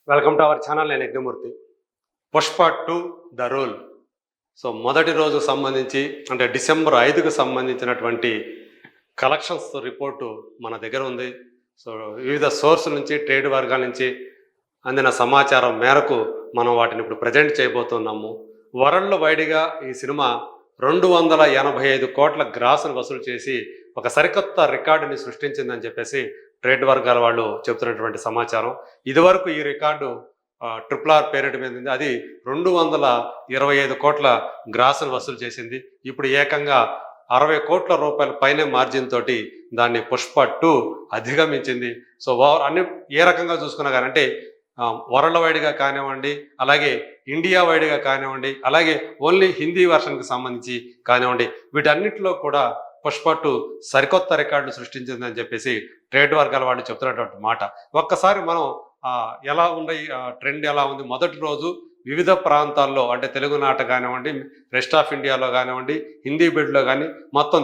Welcome to our channel. నేను Yagnamurthy. Pushpa 2 the rule. So మొదటి రోజు సంబంధించి అంటే డిసెంబర్ 5కు సంబంధించినటువంటి కలెక్షన్స్ రిపోర్టు మన దగ్గర ఉంది. సో వివిధ సోర్సుల నుంచి ట్రేడ్ వర్గాల నుంచి అందిన సమాచారం మేరకు మనం వాటిని ఇప్పుడు ప్రజెంట్ చేయబోతున్నాము. వరల్డ్ వైడ్గా ఈ సినిమా 285 కోట్ల గ్రాసును వసూలు చేసి ఒక సరికొత్త రికార్డుని సృష్టించిందని చెప్పేసి ట్రేడ్ వర్గాల వాళ్ళు చెబుతున్నటువంటి సమాచారం. ఇదివరకు ఈ రికార్డు RRR పేరిట మీద ఉంది. అది 225 కోట్ల గ్రాసును వసూలు చేసింది. ఇప్పుడు ఏకంగా 60 కోట్ల రూపాయల పైనే మార్జిన్ తోటి దాన్ని పుష్ప 2 అధిగమించింది. సో అన్ని ఏ రకంగా చూసుకున్నా కానీ అంటే వరల్డ్ వైడ్గా కానివ్వండి, అలాగే ఇండియా వైడ్గా కానివ్వండి, అలాగే ఓన్లీ హిందీ వర్షన్కి సంబంధించి కానివ్వండి, వీటన్నిటిలో కూడా పుష్ప 2 సరికొత్త రికార్డు సృష్టించిందని చెప్పేసి ట్రేడ్ వర్గాల వాళ్ళు చెప్తున్నటువంటి మాట. ఒక్కసారి మనం ఎలా ఉన్నాయి, ట్రెండ్ ఎలా ఉంది, మొదటి రోజు వివిధ ప్రాంతాల్లో అంటే తెలుగునాట కానివ్వండి, రెస్ట్ ఆఫ్ ఇండియాలో కానివ్వండి, హిందీ బిడ్లో కానీ మొత్తం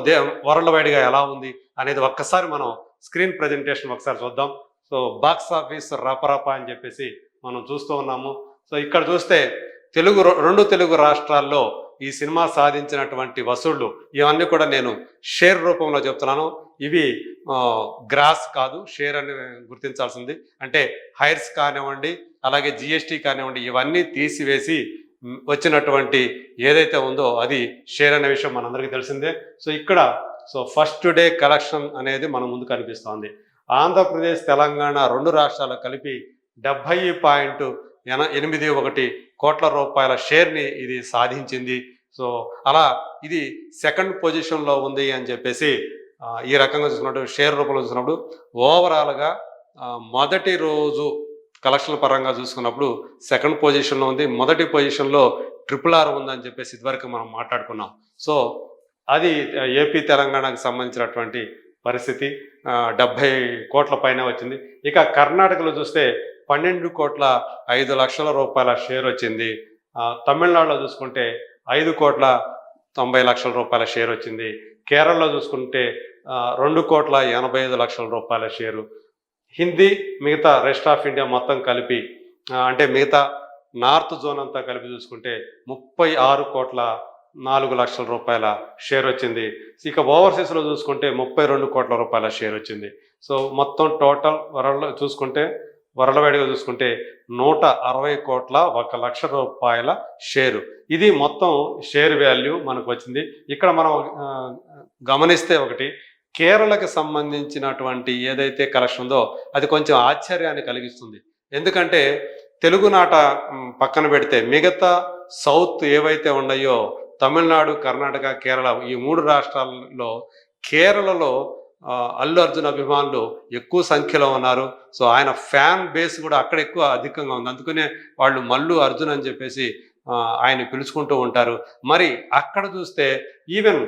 వరల్డ్ వైడ్గా ఎలా ఉంది అనేది ఒక్కసారి మనం స్క్రీన్ ప్రజెంటేషన్ ఒకసారి చూద్దాం. సో బాక్స్ ఆఫీస్ రపరప అని చెప్పేసి మనం చూస్తూ ఉన్నాము. సో ఇక్కడ చూస్తే రెండు తెలుగు రాష్ట్రాల్లో ఈ సినిమా సాధించినటువంటి వసూళ్లు ఇవన్నీ కూడా నేను షేర్ రూపంలో చెప్తున్నాను. ఇవి గ్రాస్ కాదు, షేర్ అని గుర్తించాల్సింది. అంటే హైర్స్ కానివ్వండి, అలాగే జిఎస్టీ కానివ్వండి, ఇవన్నీ తీసివేసి వచ్చినటువంటి ఏదైతే ఉందో అది షేర్ అనే విషయం మనందరికీ తెలిసిందే. సో ఇక్కడ ఫస్ట్ డే కలెక్షన్ అనేది మన ముందు కనిపిస్తోంది. ఆంధ్రప్రదేశ్, తెలంగాణ రెండు రాష్ట్రాలు కలిపి 70.81 కోట్ల రూపాయల షేర్ని ఇది సాధించింది. సో అలా ఇది సెకండ్ పొజిషన్లో ఉంది అని చెప్పేసి ఈ రకంగా చూసుకున్నప్పుడు షేర్ రూపంలో చూసినప్పుడు ఓవరాల్గా మొదటి రోజు కలెక్షన్ల పరంగా చూసుకున్నప్పుడు సెకండ్ పొజిషన్లో ఉంది. మొదటి పొజిషన్లో RRR ఉందని చెప్పేసి ఇదివరకు మనం మాట్లాడుకున్నాం. సో అది ఏపీ తెలంగాణకు సంబంధించినటువంటి పరిస్థితి. 70 కోట్ల పైన వచ్చింది. ఇక కర్ణాటకలో చూస్తే 12.5 లక్షల రూపాయల షేర్ వచ్చింది. తమిళనాడులో చూసుకుంటే 5.90 లక్షల షేర్ వచ్చింది. కేరళలో చూసుకుంటే 2.85 లక్షల రూపాయల షేరు. హిందీ మిగతా రెస్ట్ ఆఫ్ ఇండియా మొత్తం కలిపి అంటే మిగతా నార్త్ జోన్ అంతా కలిపి చూసుకుంటే 36.4 లక్షల రూపాయల షేర్ వచ్చింది. ఇక ఓవర్సీస్లో చూసుకుంటే 32 కోట్ల రూపాయల షేర్ వచ్చింది. సో మొత్తం టోటల్ వరల్డ్ వైడ్గా చూసుకుంటే 160 కోట్ల 1 లక్ష రూపాయల షేరు. ఇది మొత్తం షేర్ వాల్యూ మనకు వచ్చింది. ఇక్కడ మనం గమనిస్తే ఒకటి, కేరళకి సంబంధించినటువంటి ఏదైతే కలెక్షన్ ఉందో అది కొంచెం ఆశ్చర్యాన్ని కలిగిస్తుంది. ఎందుకంటే తెలుగునాట పక్కన పెడితే మిగతా సౌత్ ఏవైతే ఉన్నాయో తమిళనాడు, కర్ణాటక, కేరళ ఈ 3 రాష్ట్రాల్లో కేరళలో అల్లు అర్జున్ అభిమానులు ఎక్కువ సంఖ్యలో ఉన్నారు. సో ఆయన ఫ్యాన్ బేస్ కూడా అక్కడ అధికంగా ఉంది. అందుకనే వాళ్ళు మల్లు అర్జున్ అని చెప్పేసి ఆయన పిలుచుకుంటూ ఉంటారు. మరి అక్కడ చూస్తే ఈవెన్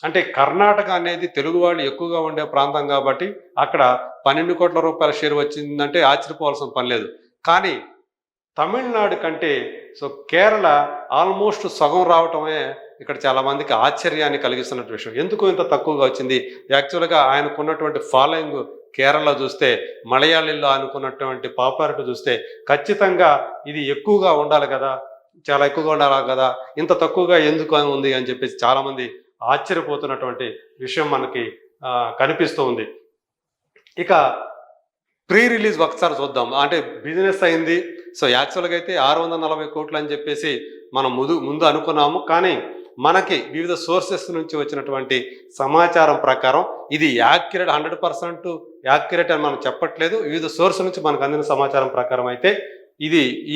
అంటే కర్ణాటక అనేది తెలుగు వాళ్ళు ఎక్కువగా ఉండే ప్రాంతం కాబట్టి అక్కడ 12 కోట్ల రూపాయల షేర్ వచ్చిందంటే ఆశ్చర్యపోవాల్సిన పని లేదు. కానీ తమిళనాడు కంటే కేరళ ఆల్మోస్ట్ సగం రావటమే ఇక్కడ చాలామందికి ఆశ్చర్యాన్ని కలిగిస్తున్న విషయం. ఎందుకు ఇంత తక్కువగా వచ్చింది? యాక్చువల్గా ఆయనకున్నటువంటి ఫాలోయింగ్ కేరళ చూస్తే, మలయాళీలో అనుకున్నటువంటి పాపులారిటీ చూస్తే ఖచ్చితంగా ఇది ఎక్కువగా ఉండాలి కదా, చాలా ఎక్కువగా ఉండాలి కదా, ఇంత తక్కువగా ఎందుకు ఉంది అని చెప్పేసి చాలామంది ఆశ్చర్యపోతున్నటువంటి విషయం మనకి కనిపిస్తూ ఉంది. ఇక ప్రీ రిలీజ్ ఒకసారి చూద్దాం. అంటే బిజినెస్ అయింది. సో యాక్చువల్గా అయితే 640 కోట్లు అని చెప్పేసి మనం ముందు అనుకున్నాము. కానీ మనకి వివిధ సోర్సెస్ నుంచి వచ్చినటువంటి సమాచారం ప్రకారం ఇది 100% యాక్యురేట్ అని మనం చెప్పట్లేదు. వివిధ సోర్స్ నుంచి మనకు అందిన సమాచారం ప్రకారం అయితే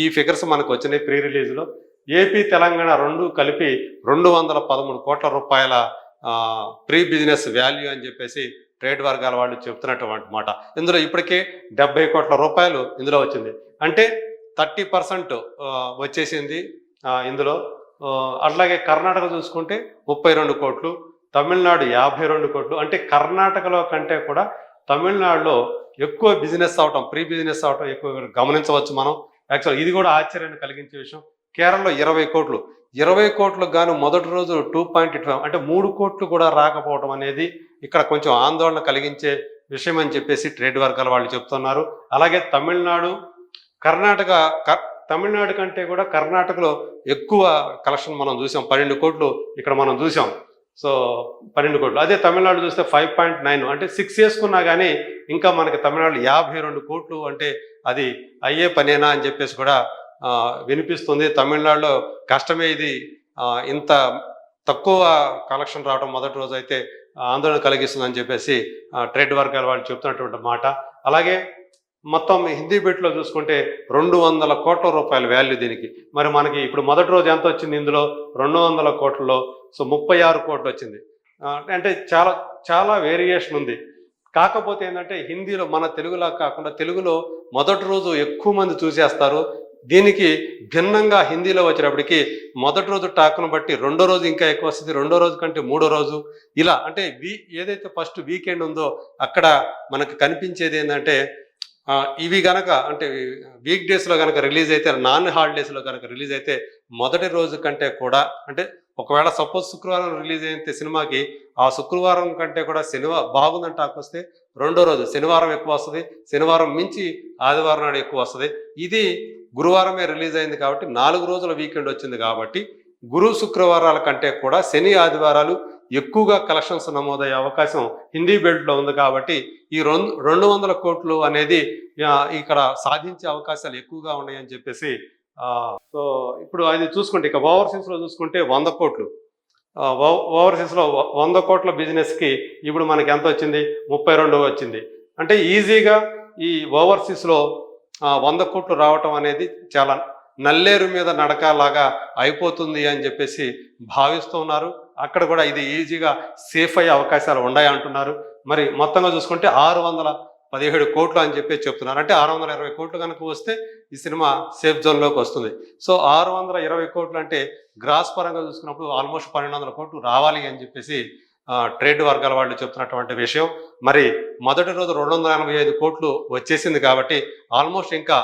ఈ ఫిగర్స్ మనకు వచ్చినాయి. ప్రీ రిలీజ్లో ఏపీ తెలంగాణ రెండు కలిపి 213 కోట్ల రూపాయల ప్రీ బిజినెస్ వాల్యూ అని చెప్పేసి ట్రేడ్ వర్గాల వాళ్ళు చెప్తున్నటువంటి మాట. ఇందులో ఇప్పటికే 70 కోట్ల రూపాయలు ఇందులో వచ్చింది. అంటే 30% వచ్చేసింది ఇందులో. అట్లాగే కర్ణాటక చూసుకుంటే 32 కోట్లు, తమిళనాడు 52 కోట్లు. అంటే కర్ణాటకలో కంటే కూడా తమిళనాడులో ఎక్కువ బిజినెస్ అవటం, ప్రీ బిజినెస్ అవటం ఎక్కువ గమనించవచ్చు మనం. యాక్చువల్ ఇది కూడా ఆశ్చర్యాన్ని కలిగించే విషయం. కేరళలో 20 కోట్లు. 20 కోట్లకు గాను మొదటి రోజు 2.25 అంటే 3 కోట్లు కూడా రాకపోవడం అనేది ఇక్కడ కొంచెం ఆందోళన కలిగించే విషయం అని చెప్పేసి ట్రేడ్ వర్గాల వాళ్ళు చెప్తున్నారు. అలాగే తమిళనాడు కర్ణాటక తమిళనాడు కంటే కూడా కర్ణాటకలో ఎక్కువ కలెక్షన్ మనం చూసాం. 12 కోట్లు ఇక్కడ మనం చూసాం. సో 12 కోట్లు. అదే తమిళనాడు చూస్తే 5.9 అంటే 6 వేసుకున్నా కానీ ఇంకా మనకి తమిళనాడు 52 కోట్లు అంటే అది అయ్యే పనేనా అని చెప్పేసి కూడా వినిపిస్తుంది. తమిళనాడులో కష్టమే ఇది. ఇంత తక్కువ కలెక్షన్ రావడం మొదటి రోజు అయితే ఆందోళన కలిగిస్తుందని చెప్పేసి ట్రేడ్ వర్గాల వాళ్ళు చెప్తున్నటువంటి మాట. అలాగే మొత్తం హిందీ బిట్లో చూసుకుంటే 200 కోట్ల రూపాయల వాల్యూ దీనికి. మరి మనకి ఇప్పుడు మొదటి రోజు ఎంత వచ్చింది ఇందులో 200 కోట్లలో, సో 36 కోట్లు వచ్చింది. అంటే చాలా చాలా వేరియేషన్ ఉంది. కాకపోతే ఏంటంటే హిందీలో మన తెలుగులా కాకుండా తెలుగులో మొదటి రోజు ఎక్కువ మంది చూసేస్తారు. దీనికి భిన్నంగా హిందీలో వచ్చేటప్పటికి మొదటి రోజు టాక్ను బట్టి రెండో రోజు ఇంకా ఎక్కువ వస్తుంది, రెండో రోజు కంటే మూడో రోజు ఇలా. అంటే ఏదైతే ఫస్ట్ వీకెండ్ ఉందో అక్కడ మనకు కనిపించేది ఏంటంటే ఇవి గనక అంటే వీక్ డేస్లో కనుక రిలీజ్ అయితే, నాన్ హాలిడేస్లో కనుక రిలీజ్ అయితే మొదటి రోజు కంటే కూడా, అంటే ఒకవేళ సపోజ్ శుక్రవారం రిలీజ్ అయితే సినిమాకి ఆ శుక్రవారం కంటే కూడా శనివారం బాగుందని టాక్ వస్తే రెండో రోజు శనివారం ఎక్కువ వస్తుంది, శనివారం మించి ఆదివారం నాడు ఎక్కువ వస్తుంది. ఇది గురువారమే రిలీజ్ అయింది కాబట్టి 4 రోజుల వీకెండ్ వచ్చింది కాబట్టి గురు శుక్రవారాల కంటే కూడా శని ఆదివారాలు ఎక్కువగా కలెక్షన్స్ నమోదయ్యే అవకాశం హిందీ బెల్ట్లో ఉంది. కాబట్టి ఈ 200 కోట్లు అనేది ఇక్కడ సాధించే అవకాశాలు ఎక్కువగా ఉన్నాయని చెప్పేసి సో ఇప్పుడు అది చూసుకుంటే ఇక ఓవర్సీస్లో చూసుకుంటే 100 కోట్లు. ఓవర్సీస్లో 100 కోట్ల బిజినెస్కి ఇప్పుడు మనకి ఎంత వచ్చింది, 32 వచ్చింది. అంటే ఈజీగా ఈ ఓవర్సీస్లో 100 కోట్లు రావటం అనేది చాలా నల్లేరు మీద నడకలాగా అయిపోతుంది అని చెప్పేసి భావిస్తూ ఉన్నారు. అక్కడ కూడా ఇది ఈజీగా సేఫ్ అయ్యే అవకాశాలు ఉన్నాయి అంటున్నారు. మరి మొత్తంగా చూసుకుంటే 617 కోట్లు అని చెప్పేసి చెప్తున్నారు. అంటే 620 కోట్లు కనుక వస్తే ఈ సినిమా సేఫ్ జోన్లోకి వస్తుంది. సో 620 కోట్లు అంటే గ్రాస్ పరంగా చూసుకున్నప్పుడు ఆల్మోస్ట్ 1200 కోట్లు రావాలి అని చెప్పేసి ట్రేడ్ వర్గాల వాళ్ళు చెప్తున్నటువంటి విషయం. మరి మొదటి రోజు 285 కోట్లు వచ్చేసింది కాబట్టి ఆల్మోస్ట్ ఇంకా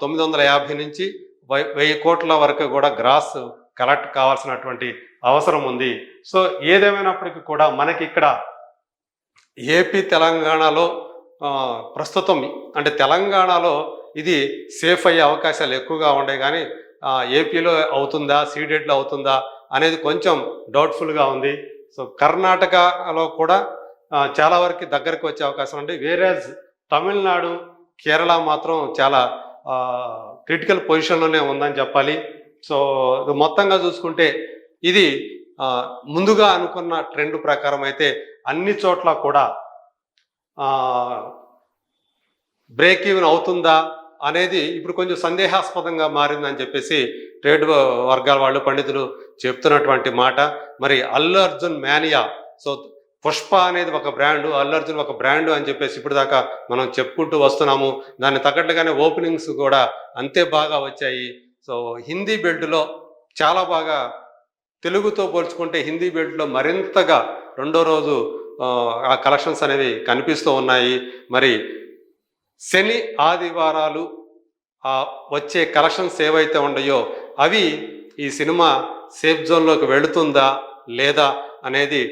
950 నుంచి 1000 కోట్ల వరకు కూడా గ్రాస్ కలెక్ట్ కావాల్సినటువంటి అవసరం ఉంది. సో ఏదేమైనప్పటికీ కూడా మనకి ఇక్కడ ఏపీ తెలంగాణలో ప్రస్తుతం అంటే తెలంగాణలో ఇది సేఫ్ అయ్యే అవకాశాలు ఎక్కువగా ఉన్నాయి. కానీ ఏపీలో అవుతుందా, సీడెడ్లో అవుతుందా అనేది కొంచెం డౌట్ఫుల్గా ఉంది. సో కర్ణాటకలో కూడా చాలా వరకు దగ్గరికి వచ్చే అవకాశం ఉంది. వేరేజ్ తమిళనాడు, కేరళ మాత్రం చాలా క్రిటికల్ పొజిషన్లోనే ఉందని చెప్పాలి. సో మొత్తంగా చూసుకుంటే ఇది ముందుగా అనుకున్న ట్రెండ్ ప్రకారం అయితే అన్ని చోట్ల కూడా బ్రేక్ ఈవెన్ అవుతుందా అనేది ఇప్పుడు కొంచెం సందేహాస్పదంగా మారిందని చెప్పేసి ట్రేడ్ వర్గాల వాళ్ళు పండితులు చెప్తున్నటువంటి మాట. మరి అల్లు అర్జున్ మేనియా, సో పుష్ప అనేది ఒక బ్రాండు, అల్లు అర్జున్ ఒక బ్రాండు అని చెప్పేసి ఇప్పుడు దాకా మనం చెప్పుకుంటూ వస్తున్నాము. దాన్ని తగ్గట్టుగానే ఓపెనింగ్స్ కూడా అంతే బాగా వచ్చాయి. సో హిందీ బెల్ట్లో చాలా బాగా, తెలుగుతో పోల్చుకుంటే హిందీ బెల్ట్లో మరింతగా రెండో రోజు ఆ కలెక్షన్స్ అనేవి కనిపిస్తూ ఉన్నాయి. మరి శని ఆదివారాలు వచ్చే కలెక్షన్స్ ఏవైతే ఉన్నాయో అవి ఈ సినిమా సేఫ్ జోన్లోకి వెళుతుందా లేదా అనేది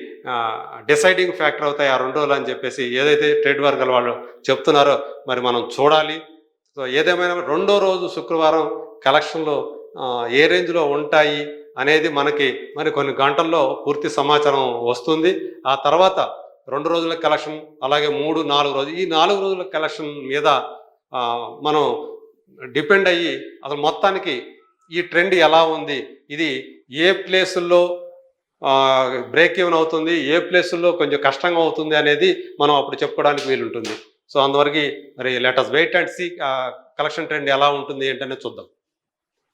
డిసైడింగ్ ఫ్యాక్టర్ అవుతాయి ఆ 2 రోజులు అని చెప్పేసి ఏదైతే ట్రేడ్ వర్గాల వాళ్ళు చెప్తున్నారో మరి మనం చూడాలి. సో ఏదేమైనా రెండో రోజు శుక్రవారం కలెక్షన్లు ఏ రేంజ్లో ఉంటాయి అనేది మనకి మరి కొన్ని గంటల్లో పూర్తి సమాచారం వస్తుంది. ఆ తర్వాత 2 రోజుల కలెక్షన్, అలాగే 3, 4 రోజులు, ఈ 4 రోజుల కలెక్షన్ మీద మనం డిపెండ్ అయ్యి అసలు మొత్తానికి ఈ ట్రెండ్ ఎలా ఉంది, ఇది ఏ ప్లేసుల్లో బ్రేక్ ఈవెన్ అవుతుంది, ఏ ప్లేసుల్లో కొంచెం కష్టంగా అవుతుంది అనేది మనం అప్పుడు చెప్పుకోవడానికి వీలుంటుంది. సో అందువరకు మరి let us wait and see collection trend ఎలా ఉంటుంది ఏంటనే చూద్దాం.